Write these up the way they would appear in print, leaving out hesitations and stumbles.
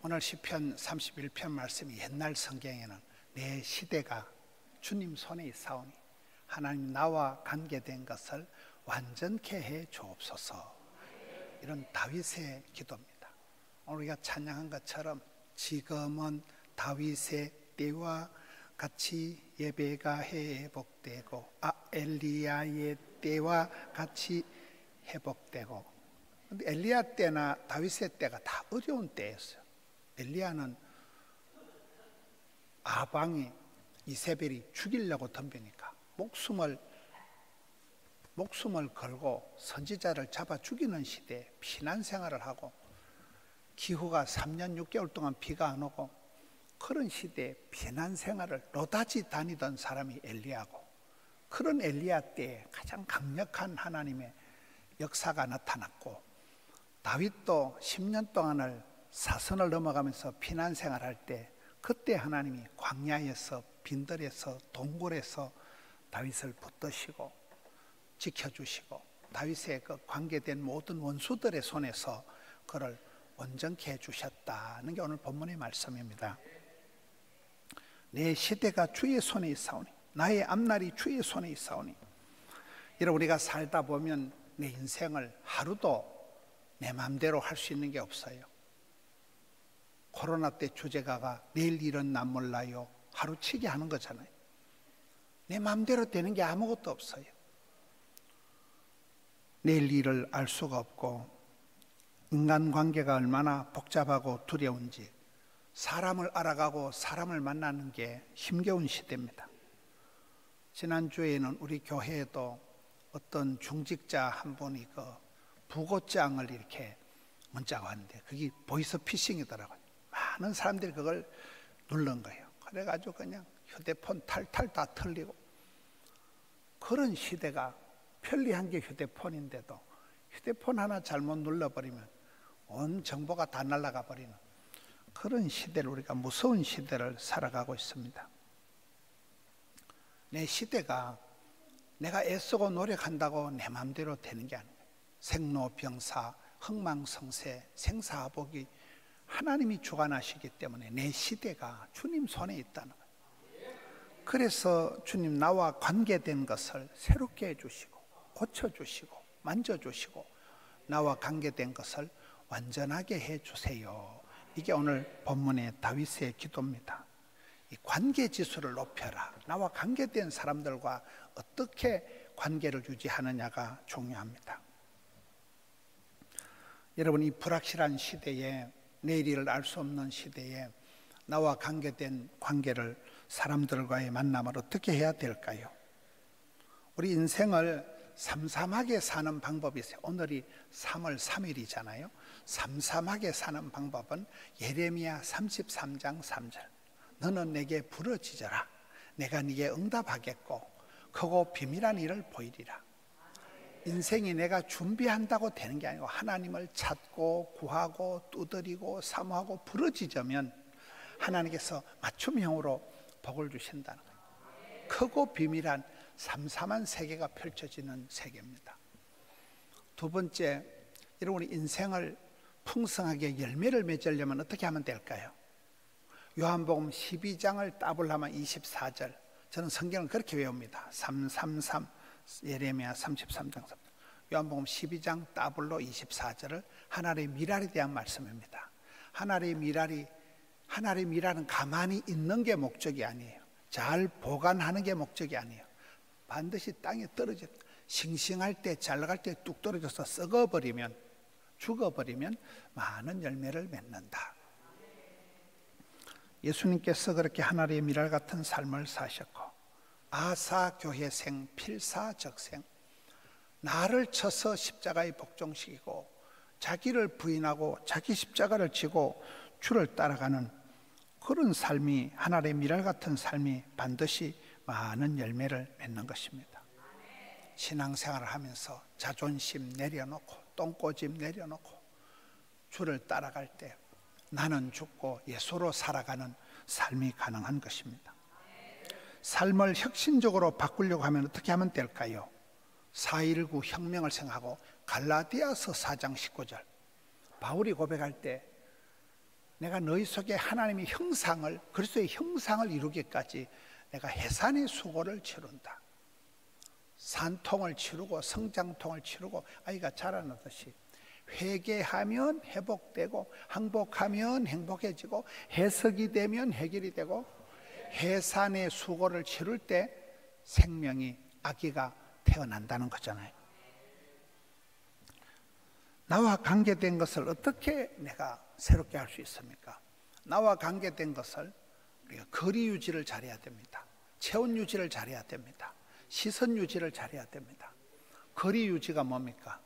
오늘 시편 31편 말씀이 옛날 성경에는 내 시대가 주님 손에 있사오니 하나님 나와 관계된 것을 완전케 해 주옵소서, 이런 다윗의 기도입니다. 오늘 우리가 찬양한 것처럼 지금은 다윗의 때와 같이 예배가 회복되고 엘리야의 때와 같이 회복되고. 근데 엘리야 때나 다윗의 때가 다 어려운 때였어요. 엘리야는 아방이 이세벨이 죽이려고 덤비니까 목숨을 걸고 선지자를 잡아 죽이는 시대에 피난 생활을 하고, 기후가 3년 6개월 동안 비가 안 오고 그런 시대에 피난 생활을 노다지 다니던 사람이 엘리야고, 그런 엘리야 때에 가장 강력한 하나님의 역사가 나타났고, 다윗도 10년 동안을 사선을 넘어가면서 피난 생활할 때 그때 하나님이 광야에서 빈들에서 동굴에서 다윗을 붙드시고 지켜주시고 다윗의 그 관계된 모든 원수들의 손에서 그를 온전케 해주셨다는 게 오늘 본문의 말씀입니다. 내 시대가 주의 손에 있사오니, 나의 앞날이 주의 손에 있사오니. 이런 우리가 살다 보면 내 인생을 하루도 내 마음대로 할 수 있는 게 없어요. 코로나 때 주제가가 내일 일은 난 몰라요, 하루치기 하는 거잖아요. 내 마음대로 되는 게 아무것도 없어요. 내일 일을 알 수가 없고, 인간관계가 얼마나 복잡하고 두려운지 사람을 알아가고 사람을 만나는 게 힘겨운 시대입니다. 지난주에는 우리 교회에도 어떤 중직자 한 분이 그 부고장을 이렇게 문자가 왔는데 그게 보이스피싱이더라고요. 많은 사람들이 그걸 누른 거예요. 그래가지고 그냥 휴대폰 탈탈 다 털리고, 그런 시대가 편리한 게 휴대폰인데도 휴대폰 하나 잘못 눌러버리면 온 정보가 다 날아가 버리는 그런 시대를, 우리가 무서운 시대를 살아가고 있습니다. 내 시대가 내가 애쓰고 노력한다고 내 마음대로 되는 게 아니에요. 생로병사, 흥망성쇠, 생사화복이 하나님이 주관하시기 때문에 내 시대가 주님 손에 있다는 거예요. 그래서 주님 나와 관계된 것을 새롭게 해주시고 고쳐주시고 만져주시고 나와 관계된 것을 완전하게 해주세요. 이게 오늘 본문의 다윗의 기도입니다. 이 관계 지수를 높여라. 나와 관계된 사람들과 어떻게 관계를 유지하느냐가 중요합니다. 여러분, 이 불확실한 시대에, 내일 일을 알 수 없는 시대에 나와 관계된 관계를, 사람들과의 만남을 어떻게 해야 될까요? 우리 인생을 삼삼하게 사는 방법이 있어요. 오늘이 3월 3일이잖아요. 삼삼하게 사는 방법은 예레미야 33장 3절. 너는 내게 부르짖어라. 내가 네게 응답하겠고 크고 비밀한 일을 보이리라. 인생이 내가 준비한다고 되는 게 아니고 하나님을 찾고 구하고 두드리고 사모하고 부르짖으면 하나님께서 맞춤형으로 복을 주신다는 거예요. 크고 비밀한 삼삼한 세계가 펼쳐지는 세계입니다. 두 번째, 여러분이 인생을 풍성하게 열매를 맺으려면 어떻게 하면 될까요? 요한복음 12장을 따블하면 24절. 저는 성경을 그렇게 외웁니다. 333 예레미야 33장 3절. 요한복음 12장 따블로 24절을 하나님의 미랄에 대한 말씀입니다. 하나님의 미랄은 가만히 있는 게 목적이 아니에요. 잘 보관하는 게 목적이 아니에요. 반드시 땅에 떨어져, 싱싱할 때, 잘 나갈 때 뚝 떨어져서 썩어버리면, 죽어버리면 많은 열매를 맺는다. 예수님께서 그렇게 하나님의 미랄 같은 삶을 사셨고, 아사교회생 필사적생, 나를 쳐서 십자가에 복종시키고 자기를 부인하고 자기 십자가를 지고 주를 따라가는 그런 삶이, 하나님의 미랄 같은 삶이 반드시 많은 열매를 맺는 것입니다. 신앙생활을 하면서 자존심 내려놓고 똥꼬집 내려놓고 주를 따라갈 때 나는 죽고 예수로 살아가는 삶이 가능한 것입니다. 삶을 혁신적으로 바꾸려고 하면 어떻게 하면 될까요? 4.19 혁명을 생각하고 갈라디아서 4장 19절, 바울이 고백할 때 내가 너희 속에 하나님의 형상을, 그리스도의 형상을 이루기까지 내가 해산의 수고를 치른다. 산통을 치르고 성장통을 치르고 아이가 자라나듯이 회개하면 회복되고 항복하면 행복해지고 해석이 되면 해결이 되고 해산의 수고를 치를 때 생명이 아기가 태어난다는 거잖아요. 나와 관계된 것을 어떻게 내가 새롭게 할 수 있습니까? 나와 관계된 것을 우리가 거리 유지를 잘해야 됩니다. 체온 유지를 잘해야 됩니다. 시선 유지를 잘해야 됩니다. 거리 유지가 뭡니까?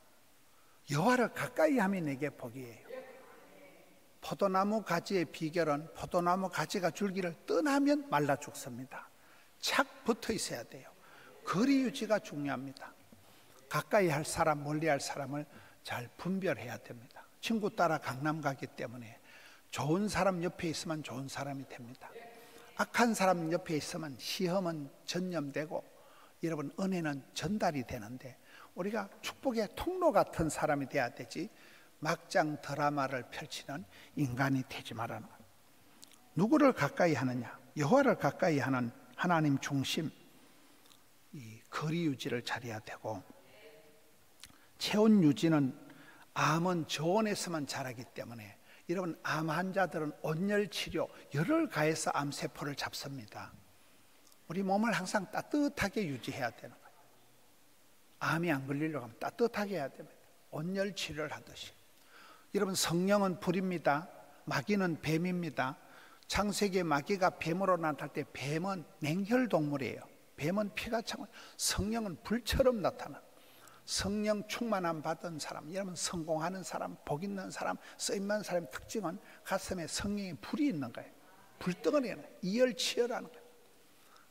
여호와를 가까이 하면 내게 복이에요. 포도나무 가지의 비결은 포도나무 가지가 줄기를 떠나면 말라 죽습니다. 착 붙어 있어야 돼요. 거리 유지가 중요합니다. 가까이 할 사람, 멀리 할 사람을 잘 분별해야 됩니다. 친구 따라 강남 가기 때문에 좋은 사람 옆에 있으면 좋은 사람이 됩니다. 악한 사람 옆에 있으면 시험은 전념되고 여러분 은혜는 전달이 되는데 우리가 축복의 통로 같은 사람이 돼야 되지 막장 드라마를 펼치는 인간이 되지 말라는 거예요. 누구를 가까이 하느냐? 여호와를 가까이 하는 하나님 중심, 이 거리 유지를 잘해야 되고, 체온 유지는 암은 저온에서만 자라기 때문에 여러분 암 환자들은 온열 치료, 열을 가해서 암세포를 잡습니다. 우리 몸을 항상 따뜻하게 유지해야 되는 거예요. 암이 안 걸리려고 하면 따뜻하게 해야 됩니다. 온열 치료를 하듯이. 여러분 성령은 불입니다. 마귀는 뱀입니다. 창세기에 마귀가 뱀으로 나타날 때 뱀은 냉혈 동물이에요. 뱀은 피가 차고 성령은 불처럼 나타나. 성령 충만함 받은 사람, 여러분 성공하는 사람, 복 있는 사람, 쓰임난 사람의 특징은 가슴에 성령의 불이 있는 거예요. 불덩어리는 이열치열하는 거예요.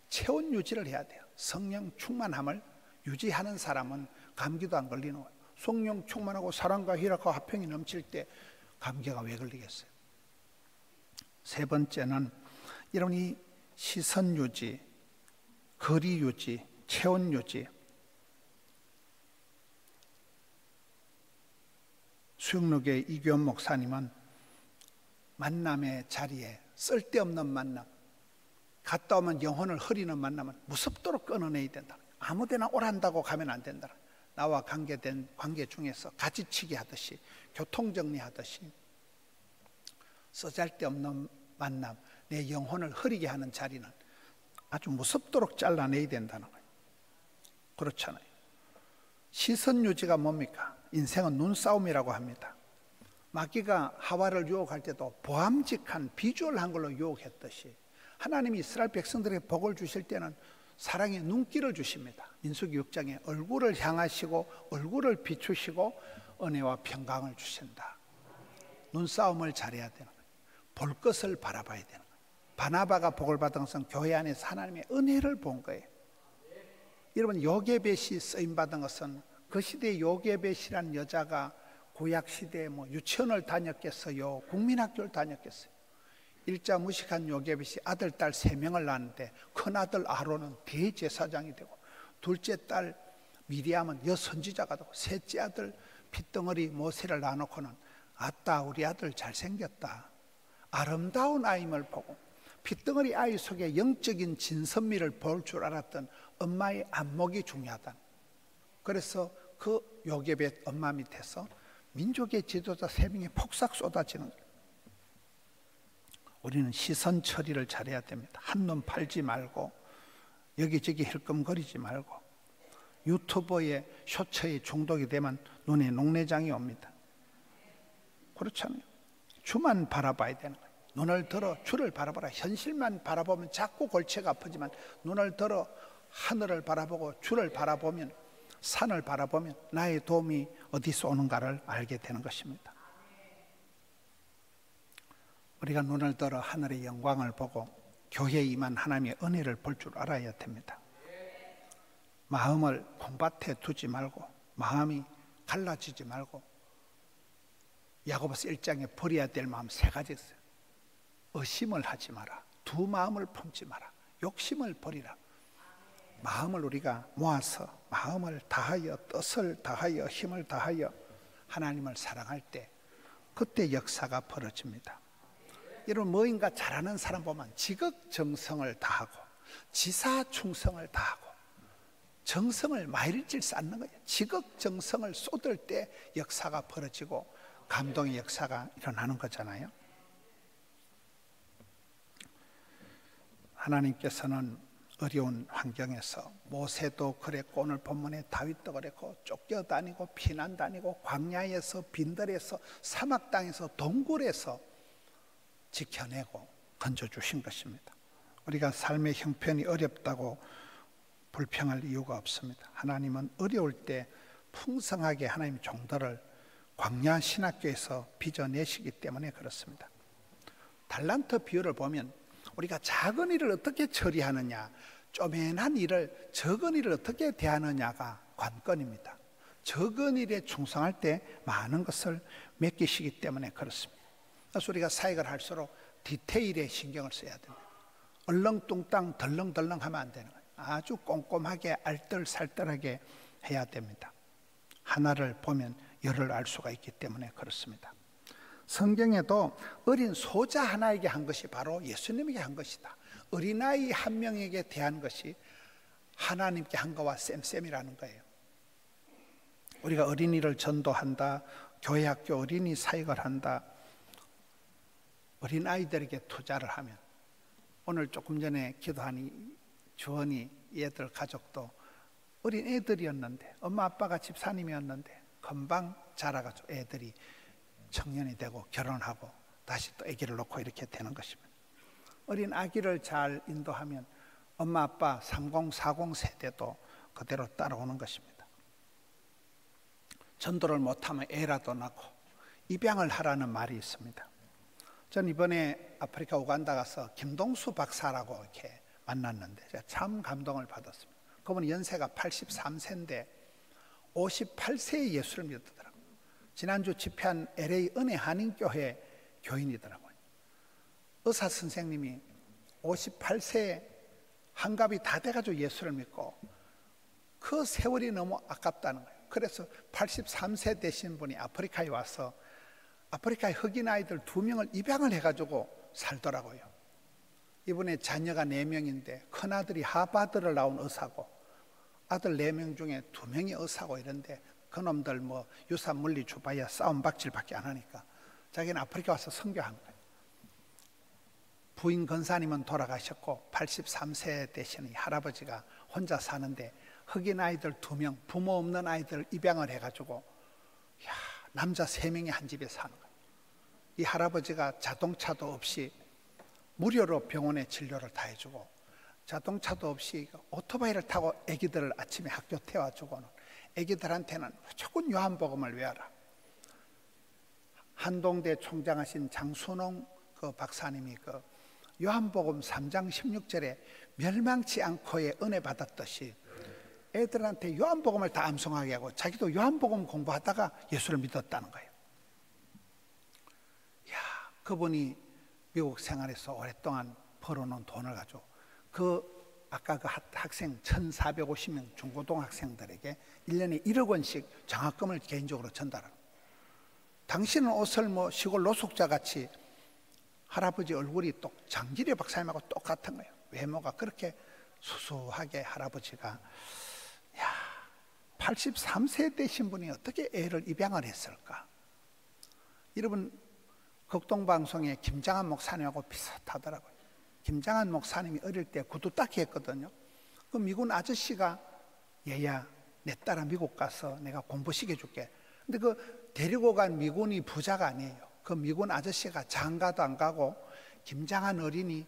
체온 유지를 해야 돼요. 성령 충만함을 유지하는 사람은 감기도 안 걸리는 거예요. 성령 충만하고 사랑과 희락과 화평이 넘칠 때 감기가 왜 걸리겠어요? 세 번째는 여러분이 시선 유지, 거리 유지, 체온 유지. 수영록의 이규원 목사님은 만남의 자리에 쓸데없는 만남, 갔다 오면 영혼을 흐리는 만남은 무섭도록 끊어내야 된다. 아무데나 오란다고 가면 안 된다. 나와 관계된 관계 중에서 가지치기 하듯이, 교통정리하듯이 쓰잘데없는 만남, 내 영혼을 흐리게 하는 자리는 아주 무섭도록 잘라내야 된다는 거예요. 그렇잖아요. 시선 유지가 뭡니까? 인생은 눈싸움이라고 합니다. 마귀가 하와를 유혹할 때도 보암직한 비주얼한 걸로 유혹했듯이 하나님이 이스라엘 백성들에게 복을 주실 때는 사랑의 눈길을 주십니다. 민수기 6장에 얼굴을 향하시고 얼굴을 비추시고 은혜와 평강을 주신다. 눈싸움을 잘해야 되는 거예요. 볼 것을 바라봐야 되는 거예요. 바나바가 복을 받은 것은 교회 안에서 하나님의 은혜를 본 거예요. 여러분 요게벳이 쓰임받은 것은 그 시대에 요게벳이라는 여자가 구약시대에 유치원을 다녔겠어요? 국민학교를 다녔겠어요? 일자 무식한 요게벳이 아들, 딸 3명을 낳았는데 큰아들 아론은 대제사장이 되고 둘째 딸 미리암은 여선지자가 되고 셋째 아들 핏덩어리 모세를 낳아놓고는 아따 우리 아들 잘생겼다. 아름다운 아임을 보고 핏덩어리 아이 속에 영적인 진선미를 볼 줄 알았던 엄마의 안목이 중요하다. 그래서 그 요게벳 엄마 밑에서 민족의 지도자 3명이 폭삭 쏟아지는 거예요. 우리는 시선 처리를 잘해야 됩니다. 한눈 팔지 말고 여기저기 힐끔거리지 말고 유튜버의 쇼츠에 중독이 되면 눈에 녹내장이 옵니다. 그렇잖아요. 주만 바라봐야 되는 거예요. 눈을 들어 주를 바라보라. 현실만 바라보면 자꾸 골치가 아프지만 눈을 들어 하늘을 바라보고 주를 바라보면 산을 바라보면 나의 도움이 어디서 오는가를 알게 되는 것입니다. 우리가 눈을 들어 하늘의 영광을 보고 교회에 임한 하나님의 은혜를 볼 줄 알아야 됩니다. 마음을 콩밭에 두지 말고 마음이 갈라지지 말고 야고보서 1장에 버려야 될 마음 3가지 있어요. 의심을 하지 마라. 두 마음을 품지 마라. 욕심을 버리라. 마음을 우리가 모아서 마음을 다하여 뜻을 다하여 힘을 다하여 하나님을 사랑할 때 그때 역사가 벌어집니다. 이런 뭐인가 잘하는 사람 보면 지극정성을 다하고 지사충성을 다하고 정성을 마일질 쌓는 거예요. 지극정성을 쏟을 때 역사가 벌어지고 감동의 역사가 일어나는 거잖아요. 하나님께서는 어려운 환경에서 모세도 그랬고 오늘 본문에 다윗도 그랬고 쫓겨다니고 피난 다니고 광야에서 빈들에서 사막 땅에서 동굴에서 지켜내고 건져주신 것입니다. 우리가 삶의 형편이 어렵다고 불평할 이유가 없습니다. 하나님은 어려울 때 풍성하게 하나님 종들을 광야 신학교에서 빚어내시기 때문에 그렇습니다. 달란트 비유를 보면 우리가 작은 일을 어떻게 처리하느냐, 쪼맨한 일을 적은 일을 어떻게 대하느냐가 관건입니다. 적은 일에 충성할 때 많은 것을 맡기시기 때문에 그렇습니다. 그래서 우리가 사역을 할수록 디테일에 신경을 써야 됩니다. 얼렁뚱땅 덜렁덜렁 하면 안 되는 거예요. 아주 꼼꼼하게 알뜰살뜰하게 해야 됩니다. 하나를 보면 열을 알 수가 있기 때문에 그렇습니다. 성경에도 어린 소자 하나에게 한 것이 바로 예수님에게 한 것이다. 어린아이 한 명에게 대한 것이 하나님께 한 거와 쌤쌤이라는 거예요. 우리가 어린이를 전도한다, 교회 학교 어린이 사역을 한다, 어린아이들에게 투자를 하면, 오늘 조금 전에 기도하니 주원이 얘들 가족도 어린 애들이었는데 엄마 아빠가 집사님이었는데 금방 자라가지고 애들이 청년이 되고 결혼하고 다시 또 아기를 놓고 이렇게 되는 것입니다. 어린 아기를 잘 인도하면 엄마 아빠 30, 40 세대도 그대로 따라오는 것입니다. 전도를 못하면 애라도 낳고 입양을 하라는 말이 있습니다. 전 이번에 아프리카 우간다 가서 김동수 박사라고 이렇게 만났는데 제가 참 감동을 받았습니다. 그분은 연세가 83세인데 58세에 예수를 믿었더라고요. 지난주 집회한 LA 은혜 한인교회 교인이더라고요. 의사 선생님이 58세에 한갑이 다 돼가지고 예수를 믿고 그 세월이 너무 아깝다는 거예요. 그래서 83세 되신 분이 아프리카에 와서 아프리카의 흑인 아이들 2명을 입양을 해가지고 살더라고요. 이분의 자녀가 4명인데 큰아들이 하버드를 나온 의사고 아들 4명 중에 2명이 의사고 이런데 그놈들 뭐 유산 물리 주봐야 싸움 박질밖에 안 하니까 자기는 아프리카 와서 선교한 거예요. 부인 권사님은 돌아가셨고 83세 되시는 할아버지가 혼자 사는데 흑인 아이들 2명, 부모 없는 아이들 입양을 해가지고 남자 3명이 한 집에 사는 거예요. 이 할아버지가 자동차도 없이 무료로 병원에 진료를 다 해주고 자동차도 없이 오토바이를 타고 아기들을 아침에 학교 태워주고는 아기들한테는 무조건 요한복음을 외워라. 한동대 총장하신 장순홍 그 박사님이 그 요한복음 3장 16절에 멸망치 않고의 은혜 받았듯이 애들한테 요한복음을 다 암송하게 하고 자기도 요한복음 공부하다가 예수를 믿었다는 거예요. 그분이 미국 생활에서 오랫동안 벌어놓은 돈을 가지고 아까 그 학생 1450명 중고등학생들에게 1년에 1억 원씩 장학금을 개인적으로 전달합니다. 당신은 옷을 뭐 시골 노숙자 같이 할아버지 얼굴이 또 장기려 박사님하고 똑같은 거예요. 외모가 그렇게 수수하게 할아버지가 83세 되신 분이 어떻게 애를 입양을 했을까? 여러분 극동방송의 김장한 목사님하고 비슷하더라고요. 김장한 목사님이 어릴 때 구두 닦기 했거든요. 그 미군 아저씨가 얘야 내 딸아 미국 가서 내가 공부시켜줄게. 근데 그 데리고 간 미군이 부자가 아니에요. 그 미군 아저씨가 장가도 안 가고 김장한 어린이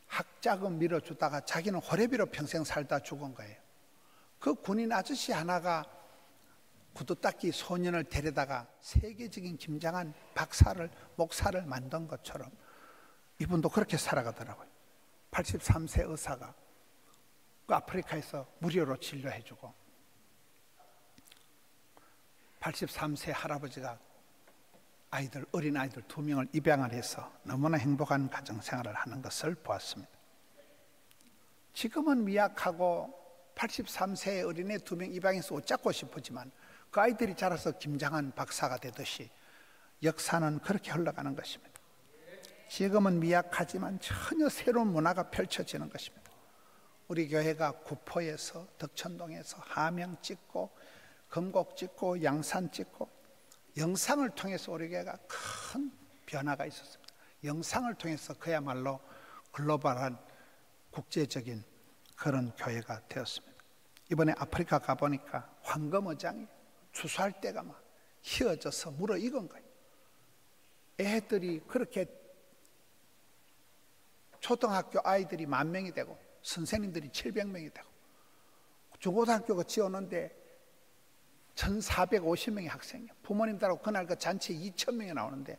학자금 밀어주다가 자기는 호래비로 평생 살다 죽은 거예요. 그 군인 아저씨 하나가 구두 닦기 소년을 데려다가 세계적인 김장한 박사를 목사를 만든 것처럼 이분도 그렇게 살아가더라고요. 83세 의사가 그 아프리카에서 무료로 진료해주고 83세 할아버지가 어린 아이들 2명을 입양을 해서 너무나 행복한 가정생활을 하는 것을 보았습니다. 지금은 미약하고 83세의 어린애 2명 입양해서 옷잡고 싶었지만 그 아이들이 자라서 김장한 박사가 되듯이 역사는 그렇게 흘러가는 것입니다. 지금은 미약하지만 전혀 새로운 문화가 펼쳐지는 것입니다. 우리 교회가 구포에서, 덕천동에서 하명 찍고 금곡 찍고 양산 찍고 영상을 통해서 우리 교회가 큰 변화가 있었습니다. 영상을 통해서 그야말로 글로벌한 국제적인 그런 교회가 되었습니다. 이번에 아프리카 가보니까 황금어장이 추수할 때가 막 휘어져서 물어익은 거예요. 애들이 그렇게 초등학교 아이들이 10,000명이 되고 선생님들이 700명이 되고 중고등학교가 지어오는데 1,450명의 학생이요. 부모님들하고 그날 그 잔치에 2,000명이 나오는데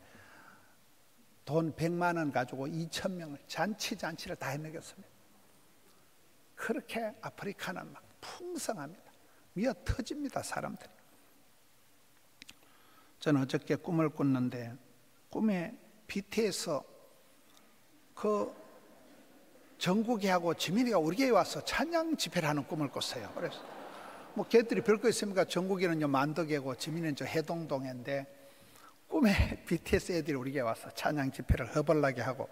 돈 100만 원 가지고 2,000명을 잔치를 다 해먹였습니다. 그렇게 아프리카는 막 풍성합니다. 미어 터집니다, 사람들이. 저는 어저께 꿈을 꿨는데 꿈에 BTS 그 정국이하고 지민이가 우리 교회에 와서 찬양 집회를 하는 꿈을 꿨어요. 그래서 뭐 걔들이 별거 있습니까? 정국이는 만덕이고 지민이는 해동동인데 꿈에 BTS 애들이 우리 교회에 와서 찬양 집회를 허벌나게 하고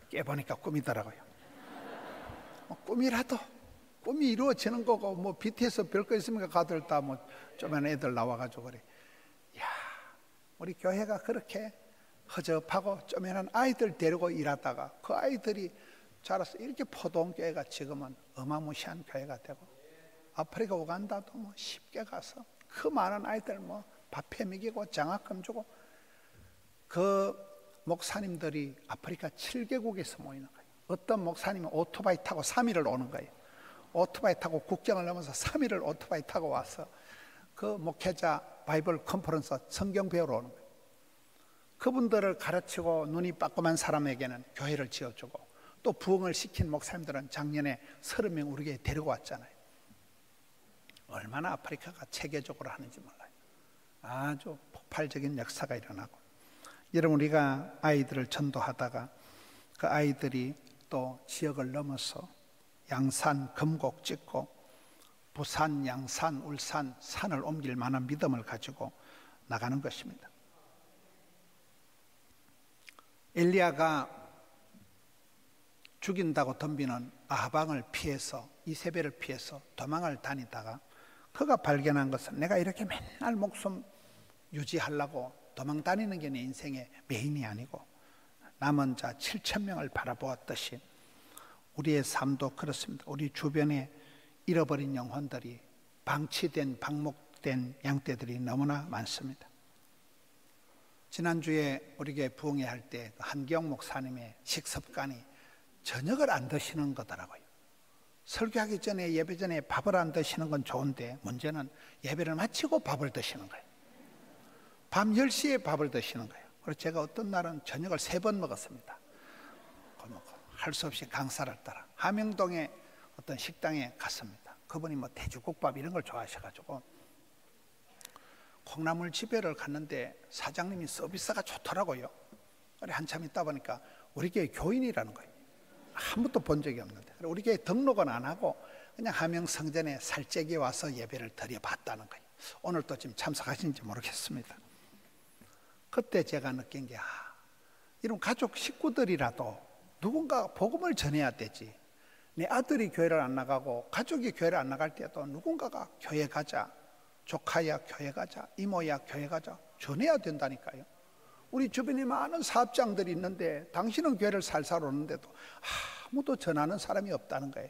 깨보니까 꿈이더라고요. 꿈이라도 꿈이 이루어지는 거고 뭐 BTS 별거 있습니까? 가들 다 뭐 쪼맨 애들 나와가지고 그래. 야, 우리 교회가 그렇게 허접하고 쪼맨한 아이들 데리고 일하다가 그 아이들이 자라서 이렇게 포동교회가 지금은 어마무시한 교회가 되고 아프리카 우간다도 뭐 쉽게 가서 그 많은 아이들 뭐 밥해 먹이고 장학금 주고 그 목사님들이 아프리카 7개국에서 모이는 거예요. 어떤 목사님은 오토바이 타고 3일을 오는 거예요. 오토바이 타고 국경을 넘어서 3일을 오토바이 타고 와서 그 목회자 바이블 컨퍼런스 성경 배우러 오는 거예요. 그분들을 가르치고 눈이 빠끔한 사람에게는 교회를 지어주고 또 부흥을 시킨 목사님들은 작년에 30명 우리 교회에 데리고 왔잖아요. 얼마나 아프리카가 체계적으로 하는지 몰라요. 아주 폭발적인 역사가 일어나고 여러분 우리가 아이들을 전도하다가 그 아이들이 또 지역을 넘어서 양산, 금곡 찍고 부산, 양산, 울산 산을 옮길 만한 믿음을 가지고 나가는 것입니다. 엘리야가 죽인다고 덤비는 아하방을 피해서 이세벨을 피해서 도망을 다니다가 그가 발견한 것은 내가 이렇게 맨날 목숨 유지하려고 도망 다니는 게 내 인생의 메인이 아니고 남은 자 7,000명을 바라보았듯이 우리의 삶도 그렇습니다. 우리 주변에 잃어버린 영혼들이 방치된 방목된 양떼들이 너무나 많습니다. 지난주에 우리 교회 부흥회 할 때 한경 목사님의 식습관이 저녁을 안 드시는 거더라고요. 설교하기 전에 예배 전에 밥을 안 드시는 건 좋은데 문제는 예배를 마치고 밥을 드시는 거예요. 밤 10시에 밥을 드시는 거예요. 그래서 제가 어떤 날은 저녁을 3번 먹었습니다. 할 수 없이 강사를 따라 함영동에 어떤 식당에 갔습니다. 그분이 뭐 돼지국밥 이런 걸 좋아하셔가지고 콩나물 집회를 갔는데 사장님이 서비스가 좋더라고요. 그래 한참 있다 보니까 우리 교회 교인이라는 거예요. 한 번도 본 적이 없는데 우리 교회 등록은 안 하고 그냥 함영성전에 살짝이 와서 예배를 드려봤다는 거예요. 오늘 또 지금 참석하시는지 모르겠습니다. 그때 제가 느낀 게 이런 가족 식구들이라도 누군가 복음을 전해야 되지. 내 아들이 교회를 안 나가고 가족이 교회를 안 나갈 때도 누군가가 교회 가자, 조카야 교회 가자, 이모야 교회 가자 전해야 된다니까요. 우리 주변에 많은 사업장들이 있는데 당신은 교회를 살살 오는데도 아무도 전하는 사람이 없다는 거예요.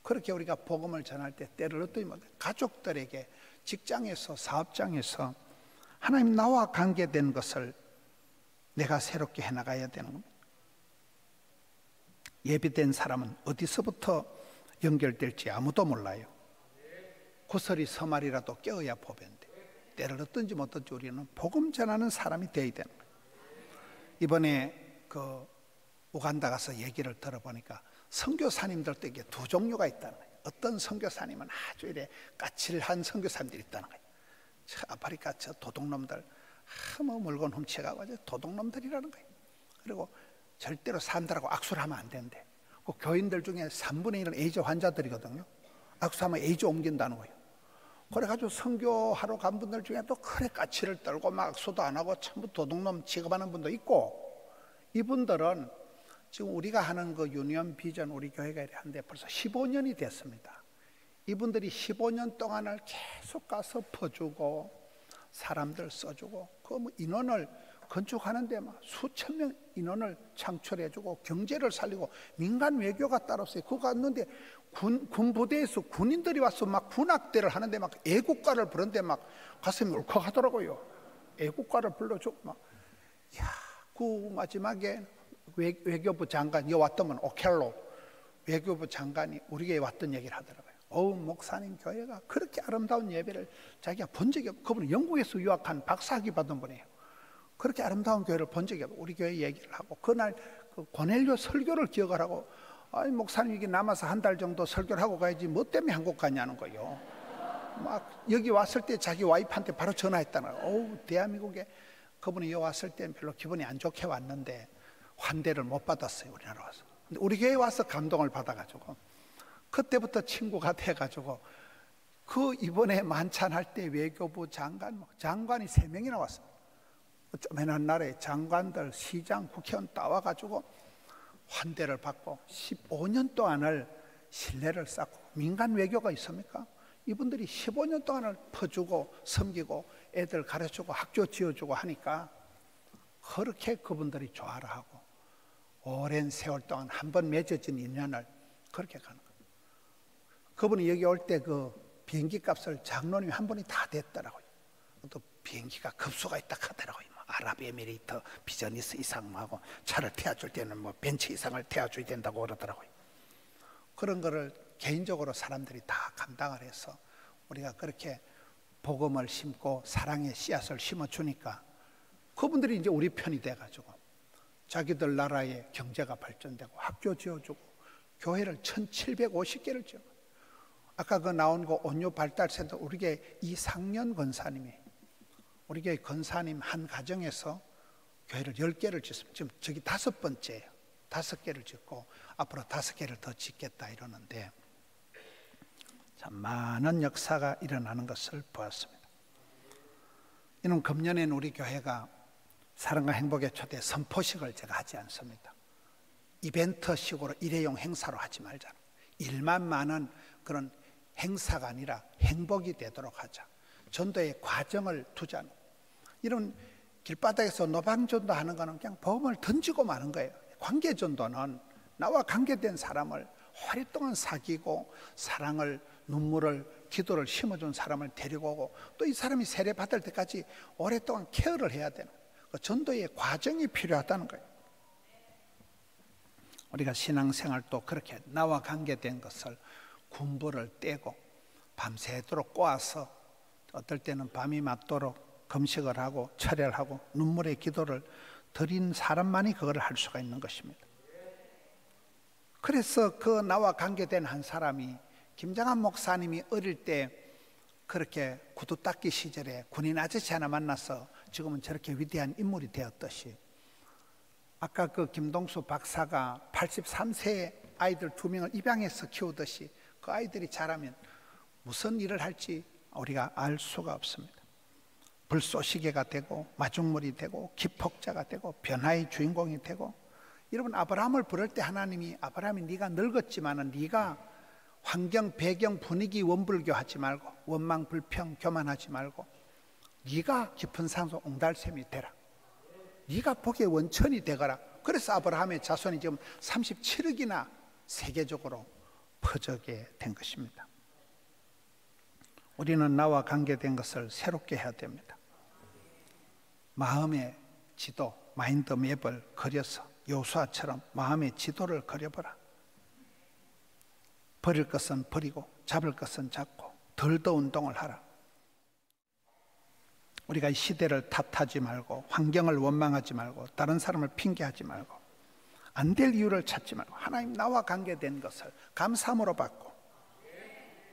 그렇게 우리가 복음을 전할 때 때를 어떻게 가족들에게 직장에서 사업장에서 하나님 나와 관계된 것을 내가 새롭게 해나가야 되는 겁니다. 예비된 사람은 어디서부터 연결될지 아무도 몰라요. 구설이 서말이라도 깨어야 보배인데 때를 어떤지 못든지 우리는 복음 전하는 사람이 되어야 되는 거예요. 이번에 그 우간다 가서 얘기를 들어보니까 선교사님들도 이게 두 종류가 있다는 거예요. 어떤 선교사님은 아주 이래 까칠한 선교사님들이 있다는 거예요. 저 아프리카 저 도둑놈들 뭐 물건 훔쳐가고 도둑놈들이라는 거예요. 그리고 절대로 사람들하고 악수를 하면 안 된대. 그 교인들 중에 3분의 1은 에이즈 환자들이거든요. 악수하면 에이즈 옮긴다는 거예요. 그래가지고 선교하러 간 분들 중에 또 그래 까치를 떨고 막 악수도 안 하고 전부 도둑놈 취급하는 분도 있고 이분들은 지금 우리가 하는 그 유니온 비전 우리 교회가 하는데 벌써 15년이 됐습니다. 이분들이 15년 동안을 계속 가서 퍼주고 사람들 써주고 그 뭐 인원을 건축하는데 막 수천 명 인원을 창출해주고 경제를 살리고 민간 외교가 따로 있어요. 그거 갔는데 군 부대에서 군인들이 와서 막 군악대를 하는데 막 애국가를 부르는데 막 가슴이 울컥하더라고요. 애국가를 불러주고 막 야, 그 마지막에 외교부 장관, 여기 왔더만 오켈로 외교부 장관이 우리 교회에 왔던 얘기를 하더라고요. 목사님 교회가 그렇게 아름다운 예배를 자기가 본 적이 없고, 그분은 영국에서 유학한 박사학위 받은 분이에요. 그렇게 아름다운 교회를 본 적이 없고, 우리 교회 얘기를 하고, 그날 그 고넬료 설교를 기억을 하고, 아니 목사님 이게 남아서 한 달 정도 설교를 하고 가야지 뭐 때문에 한국 가냐는 거예요. 막 여기 왔을 때 자기 와이프한테 바로 전화했다는 거예요. 대한민국에 그분이 여기 왔을 때는 별로 기분이 안 좋게 왔는데 환대를 못 받았어요, 우리나라 와서. 근데 우리 교회에 와서 감동을 받아가지고 그때부터 친구가 돼가지고 그 이번에 만찬할 때 외교부 장관이 3명이나 왔어요. 쪼매난 나라의 장관들, 시장, 국회의원 따와가지고 환대를 받고 15년 동안을 신뢰를 쌓고, 민간 외교가 있습니까? 이분들이 15년 동안을 퍼주고 섬기고 애들 가르쳐주고 학교 지어주고 하니까 그렇게 그분들이 좋아를 하고 오랜 세월 동안 한 번 맺어진 인연을 그렇게 가는 거예요. 그분이 여기 올 때 그 비행기 값을 장로님이 한 분이 다 냈더라고요. 또 비행기가 급소가 있다 하더라고요. 뭐 아랍에미레이트 비즈니스 이상 하고 차를 태워줄 때는 뭐 벤츠 이상을 태워줘야 된다고 그러더라고요. 그런 거를 개인적으로 사람들이 다 감당을 해서 우리가 그렇게 복음을 심고 사랑의 씨앗을 심어주니까 그분들이 이제 우리 편이 돼가지고 자기들 나라의 경제가 발전되고 학교 지어주고 교회를 1750개를 지어. 아까 그 나온 거 온유 발달센터 우리 교회 이상년 권사님이 우리 교회 권사님 한 가정에서 교회를 10개를 짓습니다. 지금 저기 5번째예요. 5개를 짓고 앞으로 5개를 더 짓겠다 이러는데 참 많은 역사가 일어나는 것을 보았습니다. 이는 금년에는 우리 교회가 사랑과 행복의 초대 선포식을 제가 하지 않습니다. 이벤트식으로 일회용 행사로 하지 말자. 일만 많은 그런 행사가 아니라 행복이 되도록 하자. 전도의 과정을 두자. 이런 길바닥에서 노방전도 하는 거는 그냥 복음을 던지고 마는 거예요. 관계전도는 나와 관계된 사람을 오랫동안 사귀고 사랑을, 눈물을, 기도를 심어준 사람을 데리고 오고 또 이 사람이 세례 받을 때까지 오랫동안 케어를 해야 되는 그 전도의 과정이 필요하다는 거예요. 우리가 신앙생활도 그렇게 나와 관계된 것을 군부를 떼고 밤새도록 꼬아서 어떨 때는 밤이 맞도록 금식을 하고 철야하고 눈물의 기도를 드린 사람만이 그걸 할 수가 있는 것입니다. 그래서 그 나와 관계된 한 사람이 김장한 목사님이 어릴 때 그렇게 구두 닦기 시절에 군인 아저씨 하나 만나서 지금은 저렇게 위대한 인물이 되었듯이 아까 그 김동수 박사가 83세의 아이들 2명을 입양해서 키우듯이 그 아이들이 자라면 무슨 일을 할지 우리가 알 수가 없습니다. 불쏘시개가 되고 마중물이 되고 기폭자가 되고 변화의 주인공이 되고. 여러분 아브라함을 부를 때 하나님이 아브라함이 네가 늙었지만은 네가 환경, 배경, 분위기 원불교하지 말고 원망, 불평, 교만하지 말고 네가 깊은 산소 옹달샘이 되라. 네가 복의 원천이 되거라. 그래서 아브라함의 자손이 지금 37억이나 세계적으로 퍼져게 된 것입니다. 우리는 나와 관계된 것을 새롭게 해야 됩니다. 마음의 지도, 마인드 맵을 그려서 요수아처럼 마음의 지도를 그려보라. 버릴 것은 버리고 잡을 것은 잡고 덜 더 운동을 하라. 우리가 이 시대를 탓하지 말고 환경을 원망하지 말고 다른 사람을 핑계하지 말고 안 될 이유를 찾지 말고 하나님 나와 관계된 것을 감사함으로 받고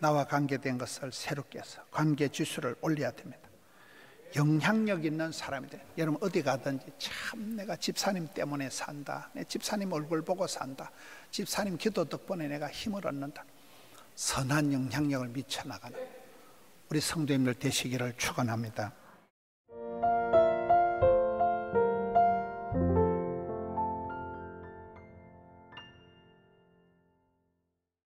나와 관계된 것을 새롭게 해서 관계 지수를 올려야 됩니다. 영향력 있는 사람이 돼. 여러분 어디 가든지 참 내가 집사님 때문에 산다. 내 집사님 얼굴 보고 산다. 집사님 기도 덕분에 내가 힘을 얻는다. 선한 영향력을 미쳐나가는 우리 성도님들 되시기를 축원합니다.